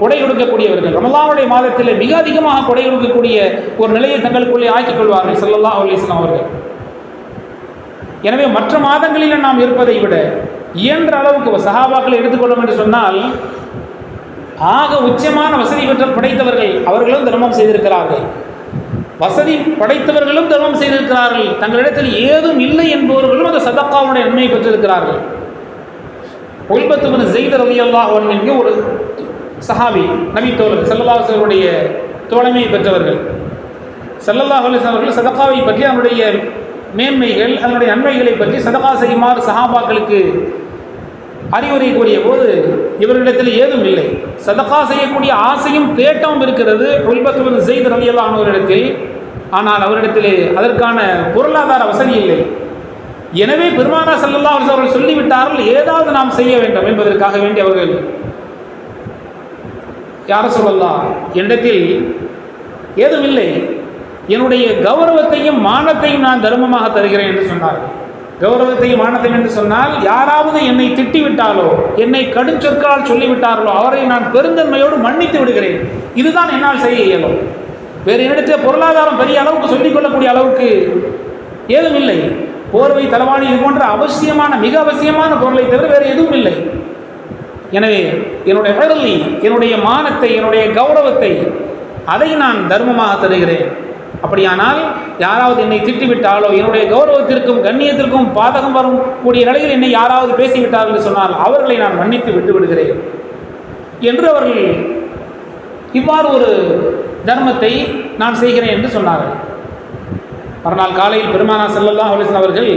கொடை கொடுக்கக்கூடியவர்கள். ரமலானுடைய மாதத்தில் மிக அதிகமாக கொடை கொடுக்கக்கூடிய ஒரு நிலையை தங்களுக்குள்ளே ஆக்கிக் கொள்வார்கள் ஸல்லல்லாஹு அலைஹி வஸல்லம் அவர்கள். எனவே மற்ற மாதங்களில் நாம் இருப்பதை விட இயன்ற அளவுக்கு சஹாபாக்களை எடுத்துக்கொள்ளும் என்று சொன்னால் ஆக உச்சமான வசதி பெற்ற படைத்தவர்கள் அவர்களும் தர்மம் செய்திருக்கிறார்கள். வசதி படைத்தவர்களும் தர்மம் செய்திருக்கிறார்கள். தங்களிடத்தில் ஏதும் இல்லை என்பவர்களும் அந்த சதக்காவுடைய நன்மையை பெற்றிருக்கிறார்கள். உல்பத் பின் ஸைத் ரலியல்லாஹு அன்ஹு என்கிற ஒரு சஹாபி, நபி தோழர் ஸல்லல்லாஹு அலைஹி வஸல்லுடைய தோழமையை பெற்றவர்கள். ஸல்லல்லாஹு அலைஹி வஸல்லம் அவர்கள் சதக்காவை பற்றி அதனுடைய மேன்மைகள் அதனுடைய நன்மைகளை பற்றி சதகா செய்யுமாறு சஹாபாக்களுக்கு அறிவுரை கூறிய போது இவர்களிடத்தில் ஏதும் இல்லை. சதகா செய்யக்கூடிய ஆசையும் தேட்டமும் இருக்கிறது உல்பத் பின் ஸைத் ரலியல்லாஹு அன்ஹு அவரிடத்தில். ஆனால் அவரிடத்தில் அதற்கான பொருளாதார வசதி இல்லை. எனவே பெருமானார் ஸல்லல்லாஹு அலைஹி வஸல்லம் அவர்கள் சொல்லிவிட்டார்கள், ஏதாவது நாம் செய்ய வேண்டும் என்பதற்காக வேண்டி அவர்கள், யா ரசூலல்லாஹ், என்னிடத்தில் ஏதும் இல்லை, என்னுடைய கௌரவத்தையும் மானத்தையும் நான் தர்மமாக தருகிறேன் என்று சொன்னார்கள். கௌரவத்தையும் மானத்தையும் என்று சொன்னால், யாராவது என்னை திட்டிவிட்டாலோ என்னை கடுஞ்சொற்களால் சொல்லிவிட்டார்களோ அவரை நான் பெருந்தன்மையோடு மன்னித்து விடுகிறேன். இதுதான் என்னால் செய்ய இயலும். வேறு என்னிடத்தில் பொருளாதாரம் பெரிய அளவுக்கு சொல்லிக்கொள்ளக்கூடிய அளவுக்கு ஏதும் இல்லை. போர்வை, தலவாணி இது போன்ற அவசியமான மிக அவசியமான பொருளை தவிர வேறு எதுவும் இல்லை. எனவே என்னுடைய விரலி, என்னுடைய மானத்தை, என்னுடைய கௌரவத்தை, அதை நான் தர்மமாக தருகிறேன். அப்படியானால் யாராவது என்னை திட்டிவிட்டாலோ என்னுடைய கௌரவத்திற்கும் கண்ணியத்திற்கும் பாதகம் வரும் கூடிய நிலையில் என்னை யாராவது பேசிவிட்டார்கள் என்று சொன்னால் அவர்களை நான் மன்னித்து விட்டு விடுகிறேன் என்று அவர்கள் இவ்வாறு ஒரு தர்மத்தை நான் செய்கிறேன் என்று சொன்னார்கள். மறுநாள் காலையில் பெருமானார் ஸல்லல்லாஹு அலைஹி வஸல்லம் அவர்கள்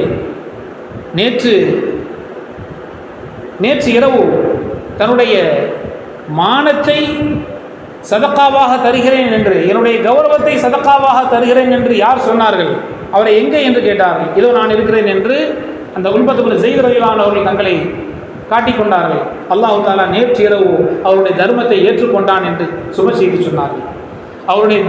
நேற்று இரவு தன்னுடைய மானத்தை சதக்காவாக தருகிறேன் என்று, என்னுடைய கௌரவத்தை சதக்காவாக தருகிறேன் என்று யார் சொன்னார்கள்? அவரை எங்கே என்று கேட்டார்கள். இதோ நான் இருக்கிறேன் என்று அந்த உல்பத் பின் ஸைத் ரலியல்லாஹு அன்ஹு அவர்கள் தங்களை காட்டிக்கொண்டார்கள். அல்லாஹ் தஆலா நேற்று இரவு அவருடைய தர்மத்தை ஏற்றுக்கொண்டான் என்று சுப செய்தி சொன்னார்கள். அவருடைய